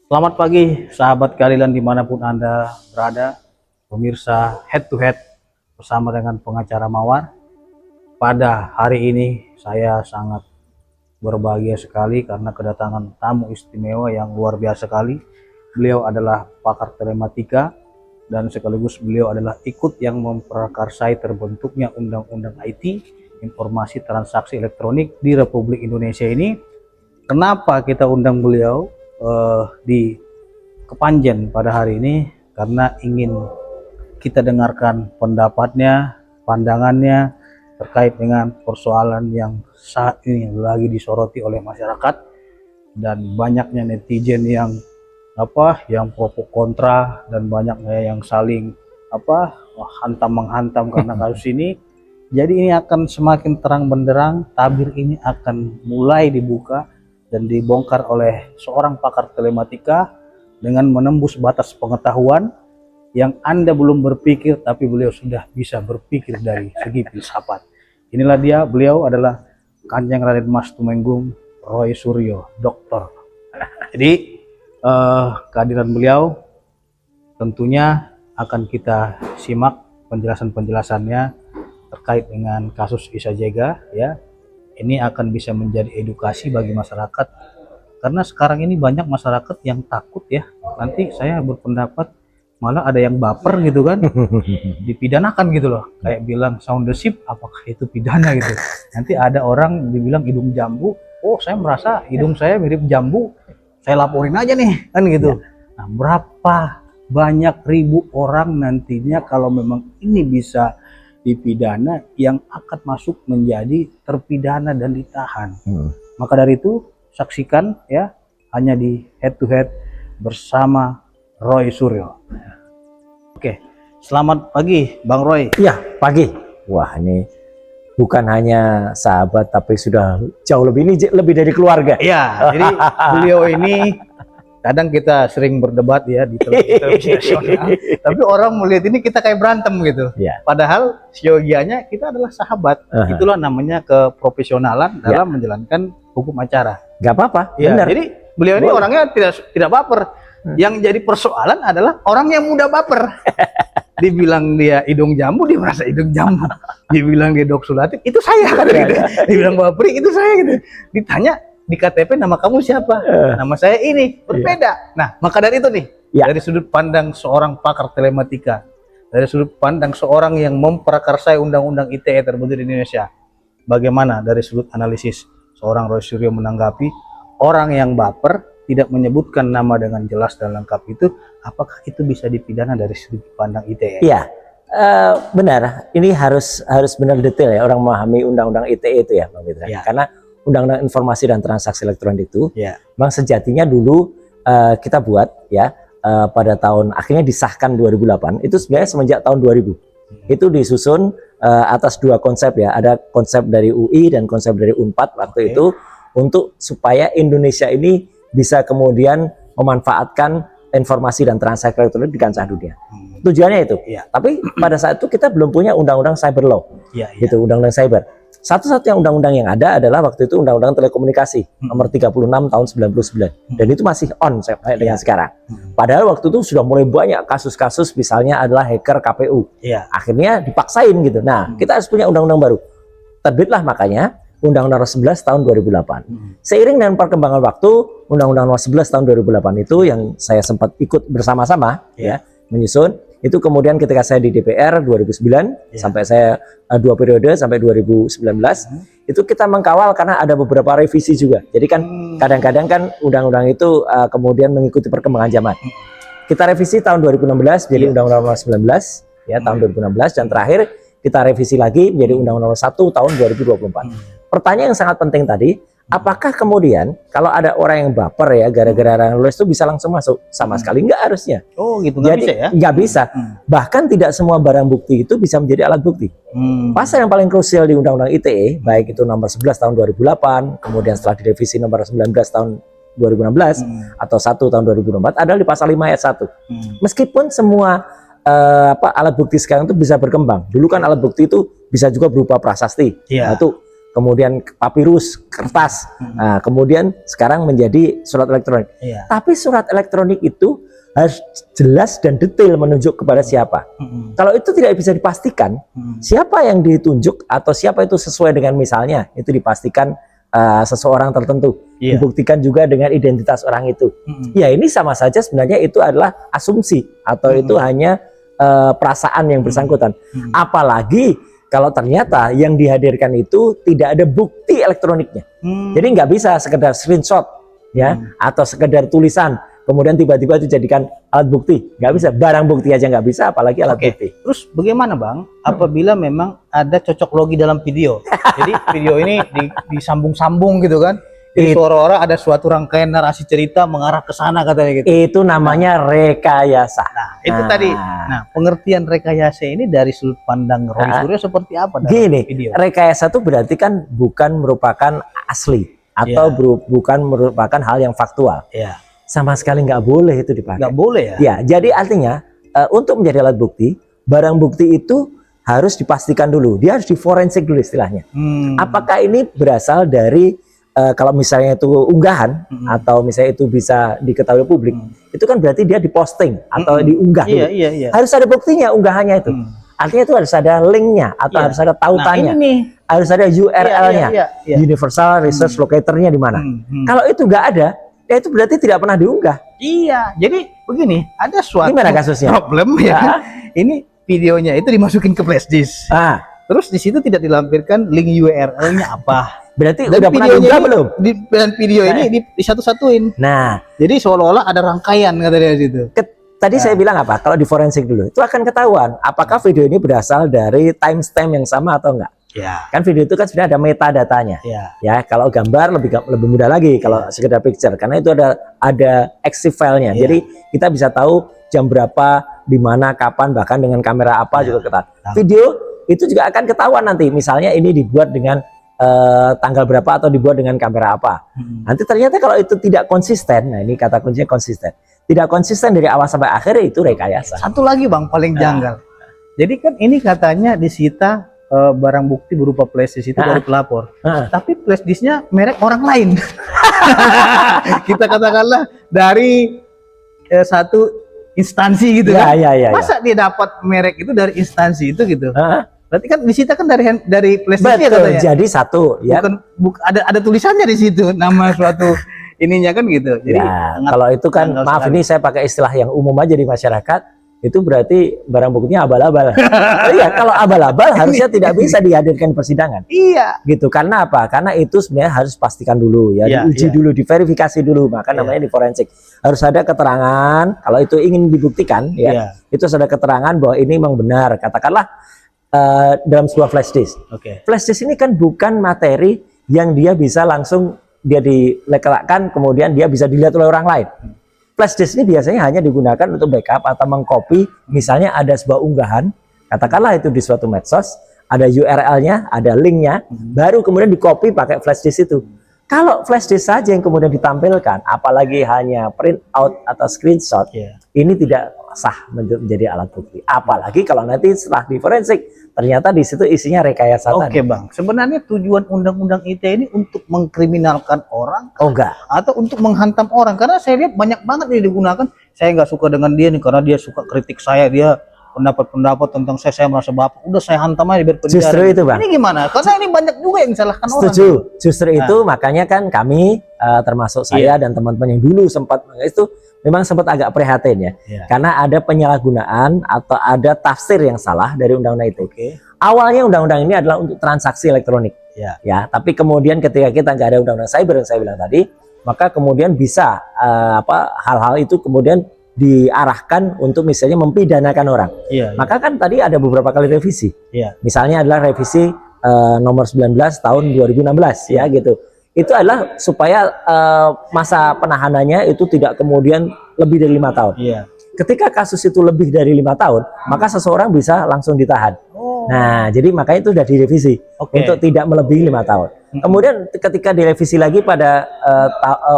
Selamat pagi, sahabat keadilan dimanapun Anda berada, pemirsa head to head bersama dengan pengacara Mawar. Pada hari ini saya sangat berbahagia sekali karena kedatangan tamu istimewa yang luar biasa sekali. Beliau adalah pakar telematika dan sekaligus beliau adalah ikut yang memprakarsai terbentuknya Undang-Undang IT, Informasi Transaksi Elektronik di Republik Indonesia ini. Kenapa kita undang beliau di Kepanjen pada hari ini? Karena ingin kita dengarkan pendapatnya, pandangannya terkait dengan persoalan yang saat ini lagi disoroti oleh masyarakat dan banyaknya netizen yang pro kontra dan banyaknya yang saling hantam menghantam karena kasus ini. Jadi ini akan semakin terang benderang, tabir ini akan mulai dibuka dan dibongkar oleh seorang pakar telematika dengan menembus batas pengetahuan yang Anda belum berpikir, tapi beliau sudah bisa berpikir dari segi filsafat. Inilah dia, beliau adalah Kanjeng Raden Mas Tumenggung Roy Suryo, doktor. Jadi kehadiran beliau tentunya akan kita simak penjelasan-penjelasannya terkait dengan kasus Isa Jega, ya. Ini akan bisa menjadi edukasi bagi masyarakat karena sekarang ini banyak masyarakat yang takut, ya. Nanti saya berpendapat malah ada yang baper gitu kan, dipidanakan gitu loh, kayak bilang sound the ship, apakah itu pidana gitu. Nanti ada orang dibilang hidung jambu, oh saya merasa hidung saya mirip jambu, saya laporin aja nih kan gitu. Nah, berapa banyak ribu orang nantinya kalau memang ini bisa dipidana yang akan masuk menjadi terpidana dan ditahan. Maka dari itu saksikan, ya, hanya di head to head bersama Roy Suryo. Oke, selamat pagi Bang Roy. Iya, pagi. Wah, ini bukan hanya sahabat tapi sudah jauh lebih, ini lebih dari keluarga. Iya, jadi beliau ini kadang kita sering berdebat, ya, di televisi nasional, tapi orang melihat ini kita kayak berantem gitu. Ya. Padahal siogianya kita adalah sahabat. Itulah namanya keprofesionalan dalam menjalankan hukum acara. Gak apa-apa, Ya, benar. jadi beliau ini orangnya tidak baper. Yang jadi persoalan adalah orang yang mudah baper. Dibilang dia hidung jambu, dia merasa hidung jambu. Dibilang dia doksulatif, itu saya kan gitu. Dibilang baperi, itu saya gitu. Ditanya di KTP nama kamu siapa? Nama saya ini, berbeda. Nah, maka dari itu nih, dari sudut pandang seorang pakar telematika, dari sudut pandang seorang yang memprakarsai Undang-Undang ITE terbentuk di Indonesia, bagaimana dari sudut analisis seorang Roy Suryo menanggapi orang yang baper tidak menyebutkan nama dengan jelas dan lengkap itu, apakah itu bisa dipidana dari sudut pandang ITE? Iya, benar. Ini harus benar detail, ya, orang memahami Undang-Undang ITE itu, ya, Bang Fitra. Ya. Karena Undang-Undang Informasi dan Transaksi Elektronik itu, Ya, memang sejatinya dulu kita buat, ya, pada tahun akhirnya disahkan 2008. Itu sebenarnya semenjak tahun 2000. Itu disusun atas dua konsep, ya. Ada konsep dari UI dan konsep dari Unpad waktu itu untuk supaya Indonesia ini bisa kemudian memanfaatkan informasi dan transaksi elektronik di kancah dunia. Tujuannya itu. Tapi pada saat itu kita belum punya undang-undang cyber law. Gitu, undang-undang cyber. Satu-satunya undang-undang yang ada adalah waktu itu undang-undang telekomunikasi nomor 36 tahun 99. Dan itu masih on sampai dengan sekarang. Padahal waktu itu sudah mulai banyak kasus-kasus, misalnya adalah hacker KPU. Akhirnya dipaksain gitu. Nah, kita harus punya undang-undang baru. Terbitlah makanya Undang-Undang Nomor 11 tahun 2008. Seiring dengan perkembangan waktu, Undang-Undang Nomor 11 tahun 2008 itu yang saya sempat ikut bersama-sama, ya, menyusun. Itu kemudian ketika saya di DPR 2009 sampai saya 2 periode sampai 2019, itu kita mengkawal karena ada beberapa revisi juga. Jadi kan kadang-kadang kan undang-undang itu kemudian mengikuti perkembangan zaman. Kita revisi tahun 2016 jadi Undang-Undang Nomor 19, ya, tahun 2016, dan terakhir kita revisi lagi menjadi Undang-Undang Nomor 1 tahun 2024. Pertanyaan yang sangat penting tadi, apakah kemudian kalau ada orang yang baper, ya, gara-gara orang nulis itu bisa langsung masuk? Sama sekali enggak harusnya. Oh gitu, nggak bisa, ya? Nggak bisa. Bahkan tidak semua barang bukti itu bisa menjadi alat bukti. Pasal yang paling krusial di Undang-Undang ITE, baik itu nomor 11 tahun 2008, kemudian setelah direvisi nomor 19 tahun 2016, atau 1 tahun 2024, adalah di pasal 5 ayat 1. Meskipun semua alat bukti sekarang itu bisa berkembang. Dulu kan alat bukti itu bisa juga berupa prasasti. Nah, itu kemudian papirus, kertas, nah, kemudian sekarang menjadi surat elektronik. Iya. Tapi surat elektronik itu harus jelas dan detail menunjuk kepada siapa. Kalau itu tidak bisa dipastikan, siapa yang ditunjuk atau siapa itu sesuai dengan misalnya, itu dipastikan seseorang tertentu. Iya. Dibuktikan juga dengan identitas orang itu. Ya ini sama saja sebenarnya itu adalah asumsi atau itu hanya perasaan yang bersangkutan. Apalagi kalau ternyata yang dihadirkan itu tidak ada bukti elektroniknya. Jadi nggak bisa sekedar screenshot ya atau sekedar tulisan kemudian tiba-tiba dijadikan alat bukti. Nggak bisa, barang bukti aja nggak bisa apalagi alat bukti. Terus bagaimana Bang apabila memang ada cocok logi dalam video? Jadi video ini disambung-sambung gitu kan? Jadi suara-suara ada suatu rangkaian narasi cerita mengarah ke sana katanya gitu. Itu namanya rekayasa. Nah, itu tadi. Nah, pengertian rekayasa ini dari sudut pandang Roy Suryo seperti apa dalam Gini, video? rekayasa itu berarti kan bukan merupakan asli atau bukan merupakan hal yang faktual. Iya. Sama sekali nggak boleh itu dipakai. Nggak boleh ya? Ya, jadi artinya untuk menjadi alat bukti, barang bukti itu harus dipastikan dulu. Dia harus diforensik dulu istilahnya. Apakah ini berasal dari kalau misalnya itu unggahan atau misalnya itu bisa diketahui publik, itu kan berarti dia diposting atau diunggah dulu. Iya. Harus ada buktinya unggahannya itu. Artinya itu harus ada linknya atau harus ada tautannya. Nah, ini nih. Harus ada URL-nya, Iya. Universal Research Locator-nya di mana. Kalau itu nggak ada, ya itu berarti tidak pernah diunggah. Iya, jadi begini, ada suatu Gimana kasusnya? problem ya kan? Ini videonya itu dimasukin ke flash disk. Terus di situ tidak dilampirkan link URL-nya apa. Berarti Dan udah pernah diunggah belum? Dan video ini disatu-satuin. Nah, jadi seolah-olah ada rangkaian kata dia di situ. Tadi saya bilang apa? Kalau di forensik dulu, itu akan ketahuan apakah video ini berasal dari timestamp yang sama atau enggak. Ya. Kan video itu kan sudah ada metadatanya. Ya, kalau gambar lebih mudah lagi kalau sekedar picture karena itu ada EXIF filenya. Jadi kita bisa tahu jam berapa, di mana, kapan, bahkan dengan kamera apa juga ketat. Video itu juga akan ketahuan nanti. Misalnya ini dibuat dengan tanggal berapa atau dibuat dengan kamera apa. Nanti ternyata kalau itu tidak konsisten, nah ini kata kuncinya konsisten. Tidak konsisten dari awal sampai akhir itu rekayasa. Satu lagi Bang paling janggal. Jadi kan ini katanya disita barang bukti berupa flash disk itu dari pelapor. Tapi flash disknya merek orang lain. Kita katakanlah dari satu instansi gitu kan. Masa dia dapat merek itu dari instansi itu gitu. Berarti kan disita kan dari flash disk katanya. Jadi satu ya. Ada tulisannya di situ nama suatu ininya kan gitu. Jadi kalau itu kan maaf ini saya pakai istilah yang umum aja di masyarakat. Itu berarti barang buktinya abal-abal. Iya, kalau abal-abal harusnya tidak bisa dihadirkan di persidangan. Iya. Gitu. Karena apa? Karena itu sebenarnya harus pastikan dulu ya, diuji dulu, diverifikasi dulu, maka namanya di forensik. Harus ada keterangan kalau itu ingin dibuktikan ya. Itu harus ada keterangan bahwa ini memang benar. Katakanlah dalam sebuah flash disk. Flash disk ini kan bukan materi yang dia bisa langsung dia diletakkan kemudian dia bisa dilihat oleh orang lain. Flash disk ini biasanya hanya digunakan untuk backup atau mengcopy. Misalnya ada sebuah unggahan, katakanlah itu di suatu medsos, ada URL-nya, ada link-nya, baru kemudian di-copy pakai flash disk itu. Kalau flash disk saja yang kemudian ditampilkan, apalagi hanya print out atau screenshot, ini tidak sah menjadi alat bukti. Apalagi kalau nanti setelah di forensik, ternyata di situ isinya rekayasa. Oke Bang, sebenarnya tujuan undang-undang ITE ini untuk mengkriminalkan orang? Oh enggak. Atau untuk menghantam orang? Karena saya lihat banyak banget yang digunakan. Saya nggak suka dengan dia nih karena dia suka kritik saya, dia pendapat-pendapat tentang saya merasa bapak. Udah saya hantam aja biar penjara. Justru itu Bang. Ini gimana? Karena ini banyak juga yang salahkan orang. Setuju. Justru itu makanya kan kami termasuk saya dan teman-teman yang dulu sempat itu memang sempat agak prihatin ya. Karena ada penyalahgunaan atau ada tafsir yang salah dari undang-undang itu. Awalnya undang-undang ini adalah untuk transaksi elektronik. Ya, tapi kemudian ketika kita nggak ada undang-undang cyber yang saya bilang tadi, maka kemudian bisa hal-hal itu kemudian diarahkan untuk misalnya mempidanakan orang. Maka kan tadi ada beberapa kali revisi. Misalnya adalah revisi nomor 19 tahun 2016 ya gitu. Itu adalah supaya masa penahanannya itu tidak kemudian lebih dari 5 tahun. Ketika kasus itu lebih dari 5 tahun, maka seseorang bisa langsung ditahan. Nah, jadi makanya itu sudah direvisi untuk tidak melebihi 5 tahun. Kemudian ketika direvisi lagi pada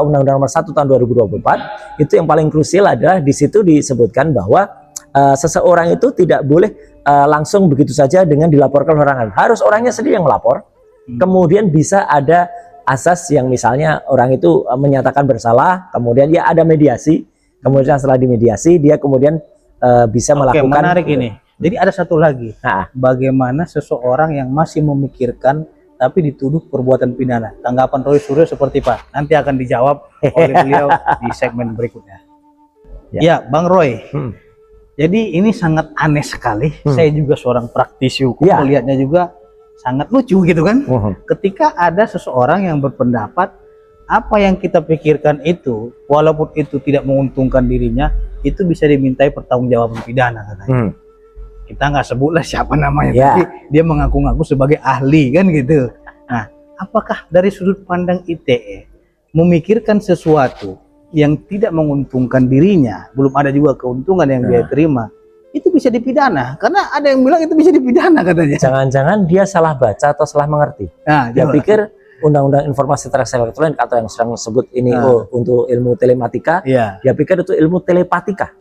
Undang-Undang Nomor 1 tahun 2024, itu yang paling krusial adalah di situ disebutkan bahwa seseorang itu tidak boleh langsung begitu saja dengan dilaporkan orang lain. Harus orangnya sendiri yang melapor. kemudian bisa ada asas yang misalnya orang itu menyatakan bersalah, kemudian ya ada mediasi, kemudian setelah dimediasi dia kemudian bisa Oke, melakukan. menarik ini. Jadi ada satu lagi, Nah, bagaimana seseorang yang masih memikirkan tapi dituduh perbuatan pidana. Tanggapan Roy Suryo seperti Pak. Nanti akan dijawab oleh beliau di segmen berikutnya. Ya, Bang Roy. Jadi ini sangat aneh sekali. Saya juga seorang praktisi hukum, melihatnya juga sangat lucu gitu kan. Ketika ada seseorang yang berpendapat apa yang kita pikirkan itu, walaupun itu tidak menguntungkan dirinya, itu bisa dimintai pertanggungjawaban pidana katanya. Kita nggak sebutlah siapa namanya, tapi dia mengaku-ngaku sebagai ahli kan gitu. Nah, apakah dari sudut pandang ITE memikirkan sesuatu yang tidak menguntungkan dirinya, belum ada juga keuntungan yang dia terima, itu bisa dipidana? Karena ada yang bilang itu bisa dipidana katanya. Jangan-jangan dia salah baca atau salah mengerti. Nah, dia pikir Undang-Undang Informasi Transaksi Elektronik atau yang sering disebut ini untuk ilmu telematika, dia pikir itu ilmu telepatika.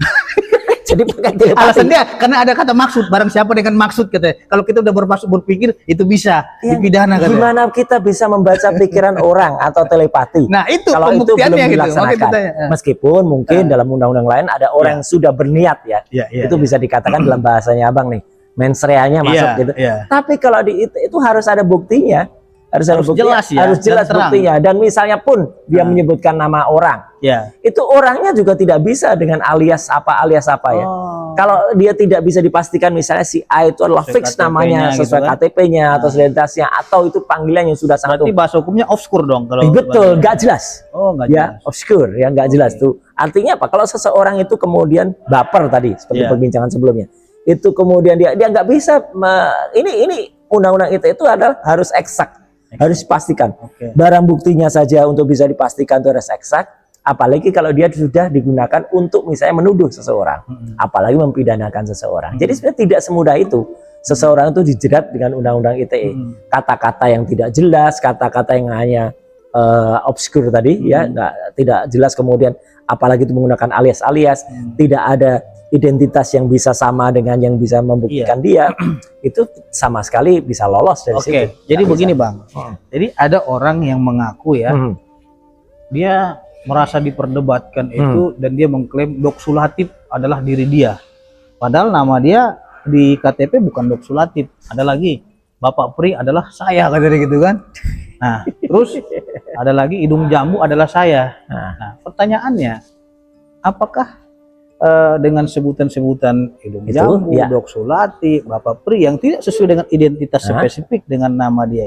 Jadi pakai telepati. Alasannya karena ada kata maksud, barang siapa dengan maksud katanya. Kalau kita udah bermaksud berpikir itu bisa dipidana katanya. Gimana kita bisa membaca pikiran orang atau telepati? Nah, itu kalau itu belum gitu. dilaksanakan. Meskipun mungkin dalam undang-undang lain ada orang yang sudah berniat itu bisa dikatakan dalam bahasanya Abang nih, mensreanya masuk gitu. Tapi kalau di itu harus ada buktinya. Harus jelas harus jelas buktinya. Dan misalnya pun dia menyebutkan nama orang, itu orangnya juga tidak bisa dengan alias apa ya. Kalau dia tidak bisa dipastikan misalnya si A itu adalah fix namanya sesuai KTP-nya atau identitasnya, atau itu panggilan yang sudah sangat. Berarti bahasa hukumnya obskur dong kalau. Betul, nggak jelas. Nggak jelas. Obskur, yang nggak jelas tuh. Artinya apa? Kalau seseorang itu kemudian baper tadi seperti perbincangan sebelumnya, itu kemudian dia nggak bisa ini undang-undang itu adalah harus eksak. Harus dipastikan. Barang buktinya saja untuk bisa dipastikan itu harus eksak, apalagi kalau dia sudah digunakan untuk misalnya menuduh seseorang, apalagi mempidanakan seseorang. Jadi sebenarnya tidak semudah itu seseorang itu dijerat dengan undang-undang ITE. Kata-kata yang tidak jelas, kata-kata yang hanya obskur tadi tidak jelas, kemudian apalagi itu menggunakan alias-alias, tidak ada identitas yang bisa sama dengan yang bisa membuktikan dia, itu sama sekali bisa lolos dari situ. Jadi begini Bang, jadi ada orang yang mengaku dia merasa diperdebatkan itu dan dia mengklaim Doxul Hatip adalah diri dia. Padahal nama dia di KTP bukan Doxul Hatip, ada lagi Bapak Pri adalah saya katanya gitu kan. Nah, terus ada lagi Hidung Jambu adalah saya. Nah, pertanyaannya, apakah dengan sebutan-sebutan Hidung Jambu, Doxul Hatip, Bapak Pri yang tidak sesuai dengan identitas spesifik dengan nama dia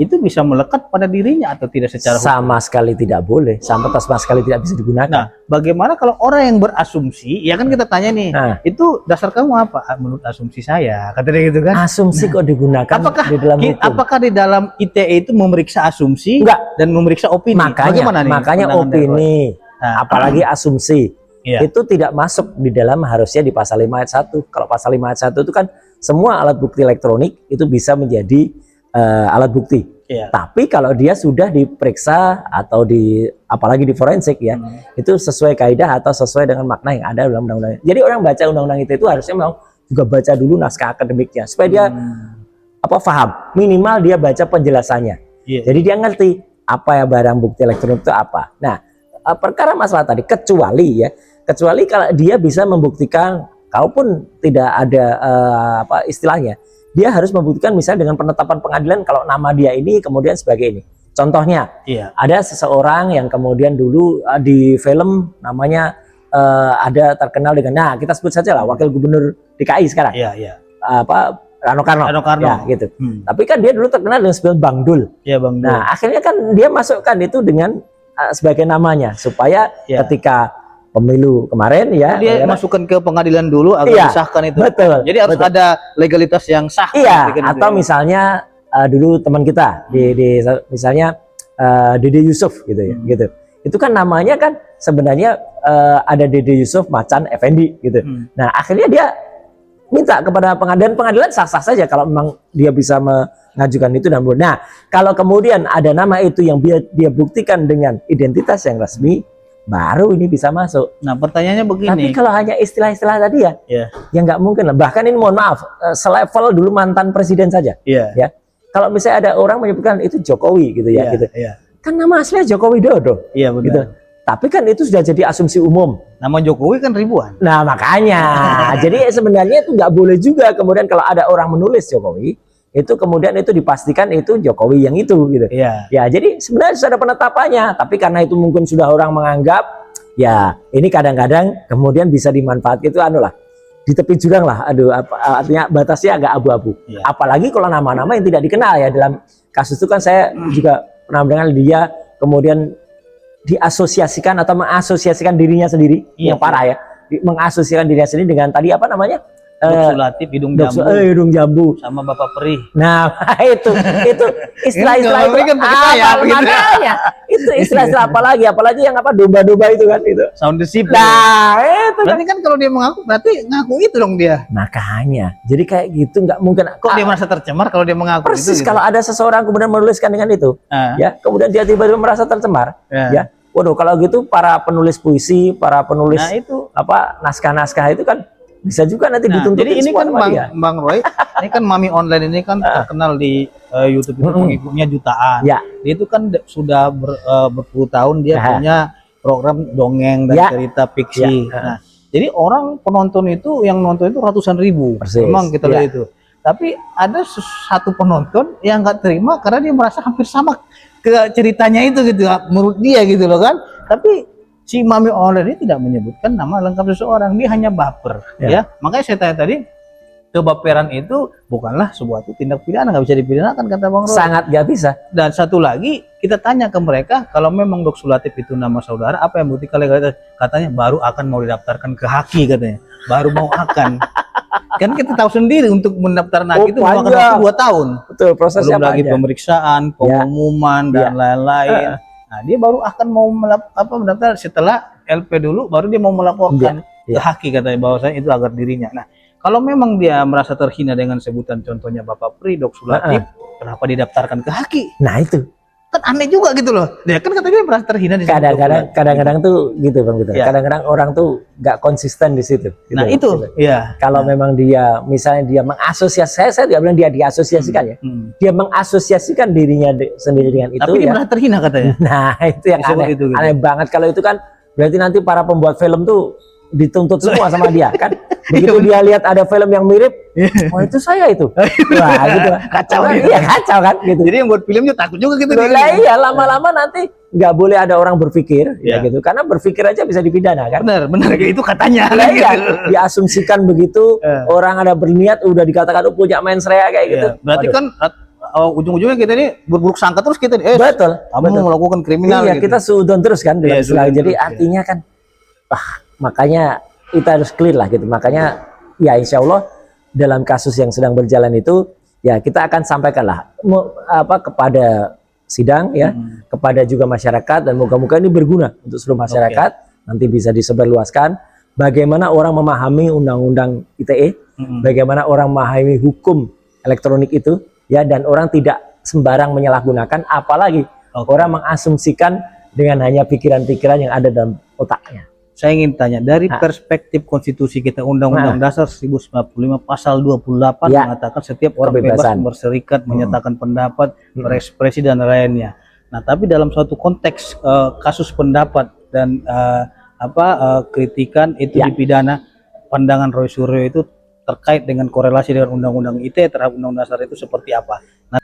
itu bisa melekat pada dirinya atau tidak secara sama sekali tidak boleh, sama sekali tidak bisa digunakan. Nah, bagaimana kalau orang yang berasumsi, ya kan kita tanya nih, itu dasar kamu apa? Menurut asumsi saya, katanya gitu kan. Asumsi kok digunakan di dalam hukum? Apakah di dalam ITE itu memeriksa asumsi dan memeriksa opini? Makanya opini, apalagi asumsi. Itu tidak masuk di dalam harusnya di pasal 5 ayat 1. Kalau pasal 5 ayat 1 itu kan semua alat bukti elektronik itu bisa menjadi alat bukti. Tapi kalau dia sudah diperiksa atau apalagi di forensik itu sesuai kaidah atau sesuai dengan makna yang ada dalam undang-undang. Jadi orang baca undang-undang itu harusnya memang juga baca dulu naskah akademiknya supaya dia paham. Minimal dia baca penjelasannya. Jadi dia ngerti apa ya barang bukti elektronik itu apa. Nah, perkara masalah tadi kecuali kalau dia bisa membuktikan, kalaupun tidak ada istilahnya, dia harus membuktikan misalnya dengan penetapan pengadilan kalau nama dia ini kemudian sebagai ini. Contohnya, ada seseorang yang kemudian dulu di film namanya ada terkenal dengan, kita sebut saja lah Wakil Gubernur DKI sekarang, Rano Karno. Ya, gitu. Tapi kan dia dulu terkenal dengan sebuah Bang Dul. Bang Dul. Nah, akhirnya kan dia masukkan itu dengan sebagai namanya supaya ketika pemilu kemarin dia masukkan ke pengadilan dulu agar disahkan itu. Betul. Jadi harus ada legalitas yang sah. Atau misalnya dulu teman kita di misalnya Dede Yusuf gitu ya, gitu. Itu kan namanya kan sebenarnya ada Dede Yusuf Macan Effendi gitu. Nah, akhirnya dia minta kepada pengadilan sah-sah saja kalau memang dia bisa mengajukan itu dan nah, kalau kemudian ada nama itu yang dia buktikan dengan identitas yang resmi, baru ini bisa masuk. Nah, pertanyaannya begini. Tapi kalau hanya istilah-istilah tadi ya nggak mungkin lah. Bahkan ini mohon maaf, selevel dulu mantan presiden saja. Ya, kalau misalnya ada orang menyebutkan itu Jokowi gitu ya, gitu. Iya. Kan nama aslinya Joko Widodo. Iya benar. Gitu. Tapi kan itu sudah jadi asumsi umum. Nama Jokowi kan ribuan. Nah makanya, jadi sebenarnya itu nggak boleh juga kemudian kalau ada orang menulis Jokowi, itu kemudian itu dipastikan itu Jokowi yang itu gitu. Iya. Ya jadi sebenarnya sudah ada penetapannya, tapi karena itu mungkin sudah orang menganggap, ya ini kadang-kadang kemudian bisa dimanfaatkan itu anu lah, di tepi jurang lah, aduh artinya batasnya agak abu-abu. Iya. Apalagi kalau nama-nama yang tidak dikenal ya, dalam kasus itu kan saya juga pernah mendengar dia kemudian diasosiasikan atau mengasosiasikan dirinya sendiri, Iya, yang parah ya, mengasosiasikan dirinya sendiri dengan tadi apa namanya, Dok Sulatif, hidung jambu, hidung jambu. sama Bapak Peri. Nah itu istilah-istilah Ini kan pakai saya, begitu. makanya itu istilah-istilah apalagi yang apa domba-domba itu kan itu. Sound the ship. Nah itu kan. Berarti kan kalau dia mengaku, berarti ngaku itu dong dia. Makanya jadi kayak gitu nggak mungkin. Kok dia merasa tercemar kalau dia mengaku Persis itu? kalau ada seseorang kemudian menuliskan dengan itu, ya kemudian dia tiba-tiba merasa tercemar, ya. Waduh, kalau gitu para penulis puisi, para penulis Nah, itu. apa naskah-naskah itu kan bisa juga nanti dituntut. Jadi ini kan dia. Bang Roy, ini kan Mami Online ini kan terkenal di YouTube itu pengikutnya jutaan. Ya. Dia itu kan sudah berpuluh tahun dia punya program dongeng dan cerita fiksi. Nah, jadi orang penonton itu yang nonton itu ratusan ribu. Persis. Memang kita lihat itu. Tapi ada satu penonton yang nggak terima karena dia merasa hampir sama ke ceritanya itu gitu, menurut dia gitu loh kan. Tapi si Mami Online ini tidak menyebutkan nama lengkap seseorang, dia hanya baper ya. Makanya saya tanya tadi, kebaperan itu bukanlah suatu tindak pidana, nggak bisa dipidanakan kata Bang Roy. Sangat nggak bisa. Dan satu lagi, kita tanya ke mereka, kalau memang Dok Sulatif itu nama saudara, apa yang bukti legalitas? Katanya baru akan mau didaftarkan ke Haki katanya, baru mau akan. Kan kita tahu sendiri untuk mendaftar Haki itu memakan waktu 2 tahun. Betul, prosesnya belum lagi pemeriksaan, pengumuman dan lain-lain. Nah, dia baru akan mau mendaftar setelah LP dulu, baru dia mau melaporkan ke Haki katanya bahwasanya itu agar dirinya. Nah, kalau memang dia merasa terhina dengan sebutan contohnya Bapak Pri, Dok Sulatif, kenapa didaftarkan ke Haki? Nah itu kan aneh juga gitu loh. Dia kan katanya merasa terhina di situ. Kadang-kadang tuh gitu Bang Peter. Kadang-kadang orang tuh nggak konsisten di situ. Gitu, nah itu, gitu. Kalau memang dia, misalnya dia mengasosiasikan, saya tidak bilang dia diasosiasikan ya. Dia mengasosiasikan dirinya sendiri dengan itu. Tapi dia merasa terhina katanya. Nah itu yang aneh, gitu. Aneh banget kalau itu kan. Berarti nanti para pembuat film tuh dituntut semua sama dia kan. Begitu dia lihat ada film yang mirip, oh itu saya itu. Wah gitu. Kacau kan? Iya kacau kan gitu. Jadi yang buat filmnya takut juga gitu. Lah iya, lama-lama nanti nggak boleh ada orang berpikir ya gitu. Karena berpikir aja bisa dipidana kan. Benar itu katanya. Lah iya, diasumsikan begitu, orang ada berniat udah dikatakan punya mensrea kayak gitu. Berarti kan ujung-ujungnya kita ini berburuk sangka terus kita betul, kamu melakukan kriminal. Iya, kita suudon terus kan dengan jadi artinya kan makanya kita harus clear lah gitu. Makanya ya insya Allah dalam kasus yang sedang berjalan itu ya kita akan sampaikan lah kepada sidang ya, kepada juga masyarakat, dan moga-moga ini berguna untuk seluruh masyarakat. Nanti bisa disebarluaskan bagaimana orang memahami undang-undang ITE, bagaimana orang memahami hukum elektronik itu ya, dan orang tidak sembarang menyalahgunakan, apalagi orang mengasumsikan dengan hanya pikiran-pikiran yang ada dalam otaknya. Saya ingin tanya, dari perspektif konstitusi kita, Undang-Undang Dasar 1945 pasal 28 mengatakan setiap orang bebas berserikat, menyatakan pendapat, berekspresi dan lainnya. Nah, tapi dalam suatu konteks kasus pendapat dan kritikan itu dipidana, pandangan Roy Suryo itu terkait dengan korelasi dengan Undang-Undang ITE terhadap Undang-Undang Dasar itu seperti apa? Nah,